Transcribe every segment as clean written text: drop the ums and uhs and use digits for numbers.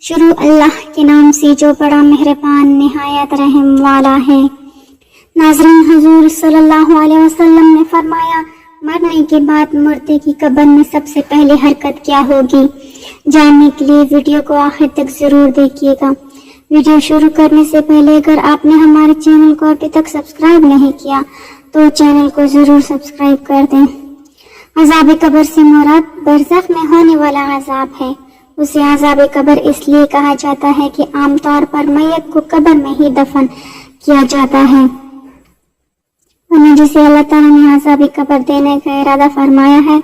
شروع اللہ کے نام سے جو بڑا مہربان نہایت رحم والا ہے۔ ناظرین، حضور صلی اللہ علیہ وسلم نے فرمایا، مرنے کے بعد مردے کی قبر میں سب سے پہلی حرکت کیا ہوگی؟ جاننے کے لیے ویڈیو کو آخر تک ضرور دیکھیے گا۔ ویڈیو شروع کرنے سے پہلے اگر آپ نے ہمارے چینل کو ابھی تک سبسکرائب نہیں کیا تو چینل کو ضرور سبسکرائب کر دیں۔ عذاب قبر سے مراد برزخ میں ہونے والا عذاب ہے۔ اسے عذاب قبر اس لیے کہا جاتا ہے کہ عام طور پر میت کو قبر میں ہی دفن کیا جاتا ہے، ورنہ جسے اللہ تعالیٰ نے عذاب قبر دینے کا ارادہ فرمایا ہے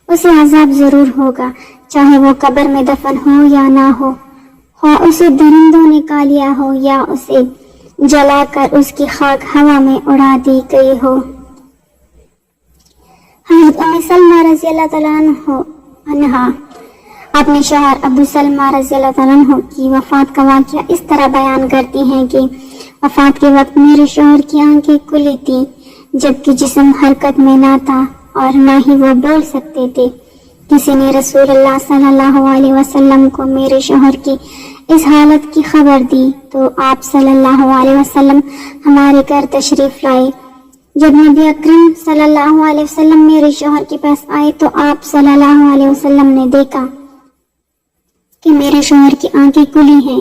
اسے عذاب ضرور ہوگا، چاہے وہ قبر میں دفن ہو یا نہ ہو، خواہ اسے درندوں نے کھا لیا ہو یا اسے جلا کر اس کی خاک ہوا میں اڑا دی گئی ہو۔ حضرت ام سلمہ رضی اللہ تعالیٰ عنہا اپنے شوہر ابو سلمہ رضی اللہ تعالیٰ عنہ کی وفات کا واقعہ اس طرح بیان کرتی ہیں کہ وفات کے وقت میرے شوہر کی آنکھیں کھلی تھی جبکہ جسم حرکت میں نہ تھا اور نہ ہی وہ بول سکتے تھے۔ کسی نے رسول اللہ صلی اللہ علیہ وسلم کو میرے شوہر کی اس حالت کی خبر دی تو آپ صلی اللہ علیہ وسلم ہمارے گھر تشریف لائے۔ جب نبی اکرم صلی اللہ علیہ وسلم میرے شوہر کے پاس آئے تو آپ صلی اللہ علیہ وسلم نے دیکھا کہ میرے شوہر کی آنکھیں کھلی ہیں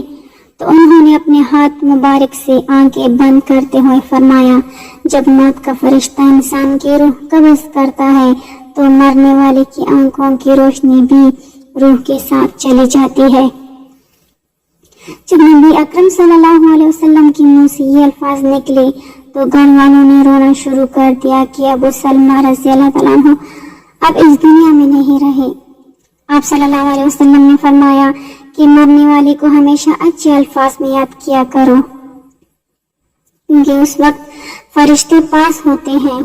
تو انہوں نے اپنے ہاتھ مبارک سے آنکھیں بند کرتے ہوئے فرمایا، جب موت کا فرشتہ انسان کی روح قبض کرتا ہے تو مرنے والے کی آنکھوں کی روشنی بھی روح کے ساتھ چلی جاتی ہے۔ جب نبی اکرم صلی اللہ علیہ وسلم کی منہ سے یہ الفاظ نکلے تو گھر والوں نے رونا شروع کر دیا کہ ابو سلمہ رضی اللہ تعالیٰ عنہ اب اس دنیا میں نہیں رہے۔ آپ صلی اللہ علیہ وسلم نے فرمایا کہ مرنے والے کو ہمیشہ اچھے الفاظ میں یاد کیا کرو کیونکہ اس وقت فرشتے پاس ہوتے ہیں۔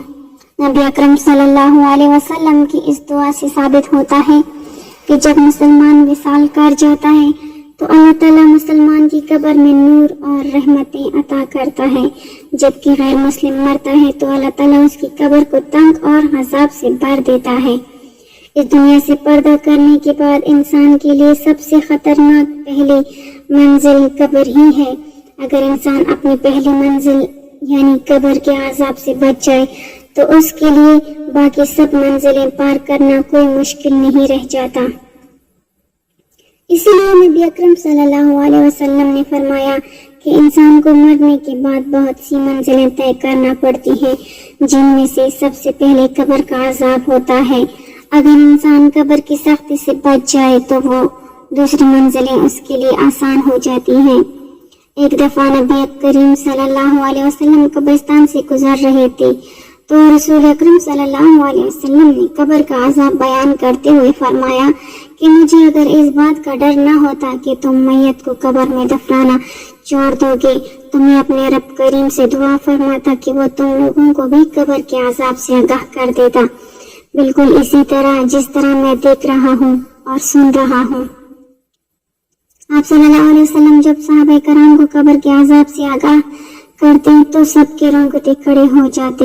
نبی اکرم صلی اللہ علیہ وسلم کی اس دعا سے ثابت ہوتا ہے کہ جب مسلمان وصال کر جاتا ہے تو اللہ تعالیٰ مسلمان کی قبر میں نور اور رحمتیں عطا کرتا ہے، جبکہ غیر مسلم مرتا ہے تو اللہ تعالیٰ اس کی قبر کو تنگ اور عذاب سے بھر دیتا ہے۔ اس دنیا سے پردہ کرنے کے بعد انسان کے لیے سب سے خطرناک پہلی منزل قبر ہی ہے۔ اگر انسان اپنی پہلی منزل یعنی قبر کے عذاب سے بچ جائے تو اس کے لیے باقی سب منزلیں پار کرنا کوئی مشکل نہیں رہ جاتا۔ اسی لیے نبی اکرم صلی اللہ علیہ وسلم نے فرمایا کہ انسان کو مرنے کے بعد بہت سی منزلیں طے کرنا پڑتی ہیں، جن میں سے سب سے پہلے قبر کا عذاب ہوتا ہے۔ اگر انسان قبر کی سختی سے بچ جائے تو وہ دوسری منزلیں اس کے لیے آسان ہو جاتی ہیں۔ ایک دفعہ نبی کریم صلی اللہ علیہ وسلم قبرستان سے گزر رہے تھے تو رسول اکرم صلی اللہ علیہ وسلم نے قبر کا عذاب بیان کرتے ہوئے فرمایا کہ مجھے اگر اس بات کا ڈر نہ ہوتا کہ تم میت کو قبر میں دفنانا چھوڑ دو گے تو میں اپنے رب کریم سے دعا فرماتا کہ وہ تم لوگوں کو بھی قبر کے عذاب سے آگاہ کر دیتا، بالکل اسی طرح جس طرح میں دیکھ رہا ہوں اور سن رہا ہوں۔ آپ صلی اللہ علیہ وسلم جب صحابہ کرام کو قبر کے عذاب سے آگاہ کرتے تو سب کے رونگٹے کھڑے ہو جاتے۔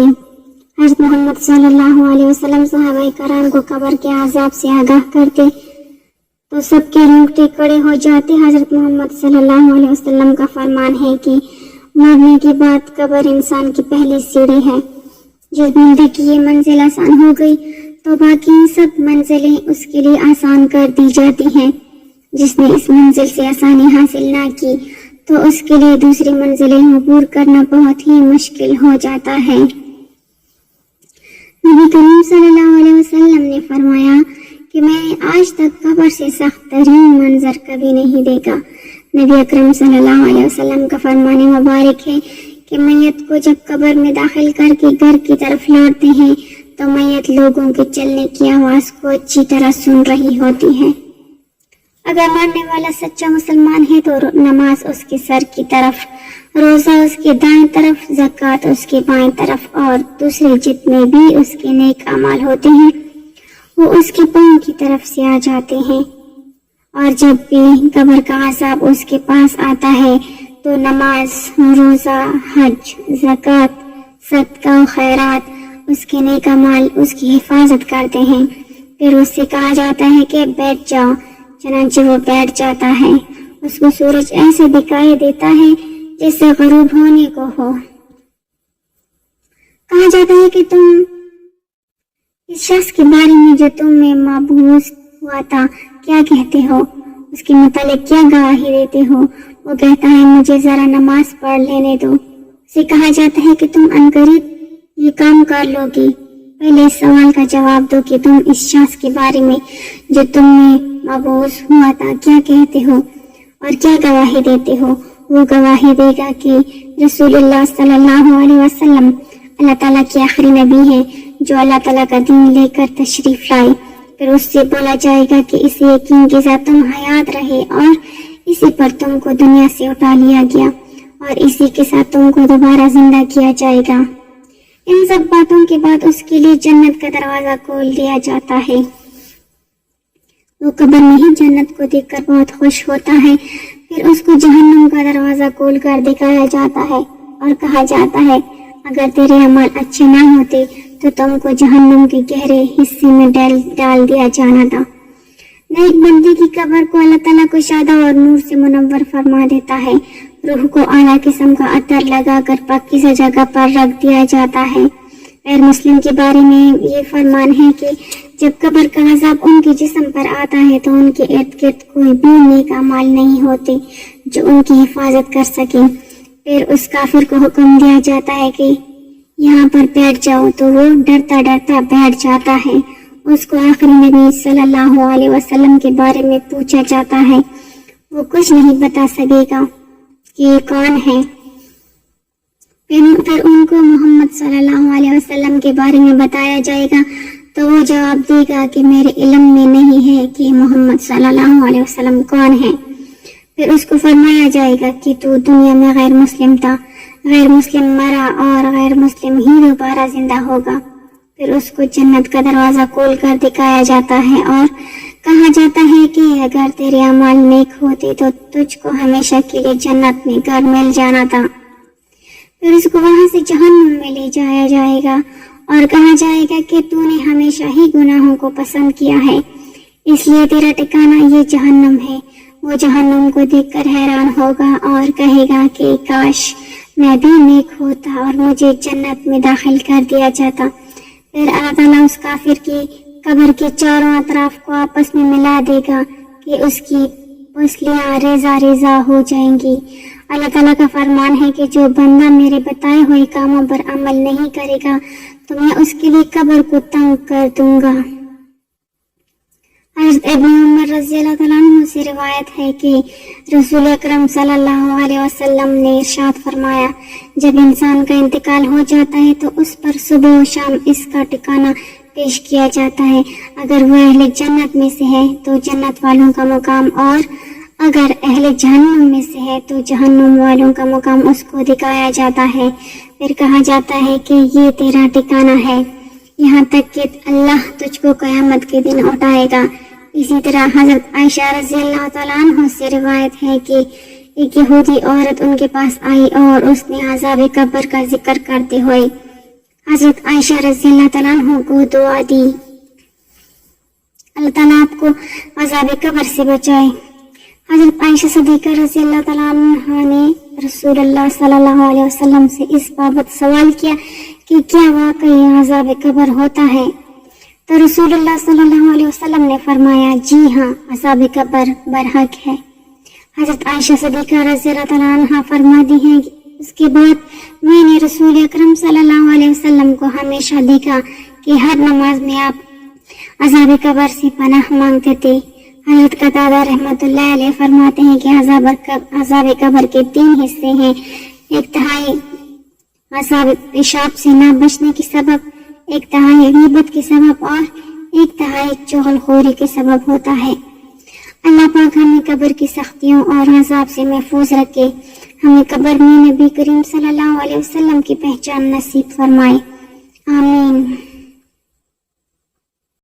حضرت محمد صلی اللہ علیہ وسلم صحابہ کرام کو قبر کے عذاب سے آگاہ کرتے تو سب کے رونگٹے کھڑے ہو جاتے۔ حضرت محمد صلی اللہ علیہ وسلم کا فرمان ہے کہ مرنے کے بعد قبر انسان کی پہلی سیڑھی ہے۔ جس بندے کی یہ منزل آسان ہو گئی تو باقی سب منزلیں اس کے لیے آسان کر دی جاتی ہیں۔ جس نے اس منزل سے آسانی حاصل نہ کی تو اس کے لیے دوسری منزلیں عبور کرنا بہت ہی مشکل ہو جاتا ہے۔ نبی کریم صلی اللہ علیہ وسلم نے فرمایا کہ میں نے آج تک قبر سے سخت ترین منظر کبھی نہیں دیکھا۔ نبی اکرم صلی اللہ علیہ وسلم کا فرمان مبارک ہے کہ میت کو جب قبر میں داخل کر کے گھر کی طرف لوٹتے ہیں تو میت لوگوں کے چلنے کی آواز کو اچھی طرح سن رہی ہوتی ہے۔ اگر مرنے والا سچا مسلمان ہے تو نماز اس کے سر کی طرف، روزہ اس کے دائیں طرف، زکوٰۃ اس کے بائیں طرف اور دوسرے جتنے بھی اس کے نیک اعمال ہوتے ہیں وہ اس کے پاؤں کی طرف سے آ جاتے ہیں۔ اور جب بھی قبر کا عذاب اس کے پاس آتا ہے تو نماز، روزہ، حج، زکوٰۃ، صدقہ و خیرات اس کے نیک اعمال اس کی حفاظت کرتے ہیں۔ پھر اس سے کہا جاتا ہے کہ بیٹھ جاؤ، چنانچہ وہ بیٹھ جاتا ہے اس کو سورج ایسے دکھائی دیتا ہے جیسے غروب ہونے کو ہو۔ کہا جاتا ہے کہ تم اس شخص کے بارے میں جو تم میں مبعوث ہوا تھا کیا کہتے ہو، اس کے متعلق کیا گواہی دیتے ہو؟ وہ کہتا ہے مجھے ذرا نماز پڑھ لینے دو۔ اسے کہا جاتا ہے کہ تم عنقریب یہ کام کر لو گی۔ پہلے اس سوال کا جواب دو کہ تم اس شخص کے بارے میں جو تم میں مبعوث ہوا تھا کیا کہتے ہو اور کیا گواہی دیتے ہو۔ وہ گواہی دے گا کہ رسول اللہ صلی اللہ علیہ وسلم اللہ تعالیٰ کے آخری نبی ہے جو اللہ تعالیٰ کا دین لے کر تشریف لائے۔ پھر اس سے بولا جائے گا کہ اس یقین کے ساتھ تم حیات رہے اور اسی پر تم کو دنیا سے اٹھا لیا گیا اور اسی کے ساتھ تم کو دوبارہ زندہ کیا جائے گا۔ ان سب باتوں کے بعد اس کے لیے جنت کا دروازہ کھول دیا جاتا ہے۔ وہ قبر میں ہی جنت کو دیکھ کر بہت خوش ہوتا ہے۔ پھر اس کو جہنم کا دروازہ کھول کر دکھایا جاتا ہے اور کہا جاتا ہے اگر تیرے عمل اچھے نہ ہوتے تو تم کو جہنم کے گہرے حصے میں ڈال دیا جانا تھا۔ نیک بندے کی قبر کو اللہ تعالیٰ کو شادہ اور نور سے منور فرما دیتا ہے۔ روح کو اعلیٰ قسم کا عطر لگا کر پاکیزہ جگہ پر رکھ دیا جاتا ہے۔ غیر مسلم کے بارے میں یہ فرمان ہے کہ جب قبر کا عذاب ان کے جسم پر آتا ہے تو ان کے ارد گرد کوئی بھی نیک اعمال نہیں ہوتے جو ان کی حفاظت کر سکے۔ پھر اس کافر کو حکم دیا جاتا ہے کہ یہاں پر بیٹھ جاؤ تو وہ ڈرتا ڈرتا بیٹھ جاتا ہے۔ اس کو آخری نبی صلی اللہ علیہ وسلم کے بارے میں پوچھا جاتا ہے، وہ کچھ نہیں بتا سکے گا کہ یہ کون ہے۔ پھر ان کو محمد صلی اللہ علیہ وسلم کے بارے میں بتایا جائے گا تو وہ جواب دے گا کہ میرے علم میں نہیں ہے کہ محمد صلی اللہ علیہ وسلم کون ہے۔ پھر اس کو فرمایا جائے گا کہ تو دنیا میں غیر مسلم تھا، غیر مسلم مرا اور غیر مسلم ہی دوبارہ زندہ ہوگا۔ پھر اس کو جنت کا دروازہ کھول کر دکھایا جاتا ہے اور کہا جاتا ہے کہ اگر تیرے اعمال نیک ہوتے تو تجھ کو ہمیشہ کے لیے جنت میں گھر مل جانا تھا۔ پھر اس کو وہاں سے جہنم میں لے جایا جائے گا اور کہا جائے گا کہ تو نے ہمیشہ ہی گناہوں کو پسند کیا ہے، اس لیے تیرا ٹھکانہ یہ جہنم ہے۔ وہ جہنم کو دیکھ کر حیران ہوگا اور کہے گا کہ کاش میں بھی نیک ہوتا اور مجھے جنت میں داخل کر دیا جاتا۔ پھر اللہ تعالیٰ اس کافر کی قبر کے چاروں اطراف کو آپس میں ملا دے گا کہ اس کی پسلیاں ریزہ ریزہ ہو جائیں گی۔ اللہ تعالیٰ کا فرمان ہے کہ جو بندہ میرے بتائے ہوئے کاموں پر عمل نہیں کرے گا تو میں اس کے لیے قبر کو تنگ کر دوں گا۔ حضرت ابن عمر رضی اللہ تعالیٰ عنہ سے روایت ہے کہ رسول اکرم صلی اللہ علیہ وسلم نے ارشاد فرمایا، جب انسان کا انتقال ہو جاتا ہے تو اس پر صبح و شام اس کا ٹھکانہ پیش کیا جاتا ہے۔ اگر وہ اہل جنت میں سے ہے تو جنت والوں کا مقام اور اگر اہل جہنم میں سے ہے تو جہنم والوں کا مقام اس کو دکھایا جاتا ہے۔ پھر کہا جاتا ہے کہ یہ تیرا ٹھکانہ ہے یہاں تک کہ اللہ تجھ کو قیامت کے دن اٹھائے گا۔ اسی طرح حضرت عائشہ رضی اللہ تعالیٰ عنہ سے روایت ہے کہ ایک یہودی عورت ان کے پاس آئی اور اس نے عذاب قبر کا ذکر کرتے ہوئے حضرت عائشہ رضی اللہ تعالیٰ عنہ کو دعا دی، اللہ تعالیٰ آپ کو عذاب قبر سے بچائے۔ حضرت عائشہ صدیقہ رضی اللہ تعالیٰ عنہ نے رسول اللہ صلی اللہ علیہ وسلم سے اس بابت سوال کیا کہ کیا واقعی عذاب قبر ہوتا ہے؟ تو رسول اللہ صلی اللہ علیہ وسلم نے فرمایا، جی ہاں، عذاب قبر برحق ہے۔ حضرت عائشہ صدیقہ رضی اللہ تعالیٰ عنہ فرماتی ہیں کہ اس کے بعد میں نے رسول اکرم صلی اللہ علیہ وسلم کو ہمیشہ دیکھا کہ ہر نماز میں آپ عذاب قبر سے پناہ مانگتے تھے۔ حضرت قتادہ رحمۃ اللہ علیہ فرماتے ہیں کہ عذاب قبر کے 3 حصے ہیں، 1/3 عذاب پیشاب سے نہ بچنے کے سبب، 1/3 غیبت کے سبب اور 1/3 چغل خوری کے سبب ہوتا ہے۔ اللہ پاک ہمیں قبر کی سختیوں اور عذاب سے محفوظ رکھے، ہمیں قبر میں نبی کریم صلی اللہ علیہ وسلم کی پہچان نصیب فرمائے، آمین۔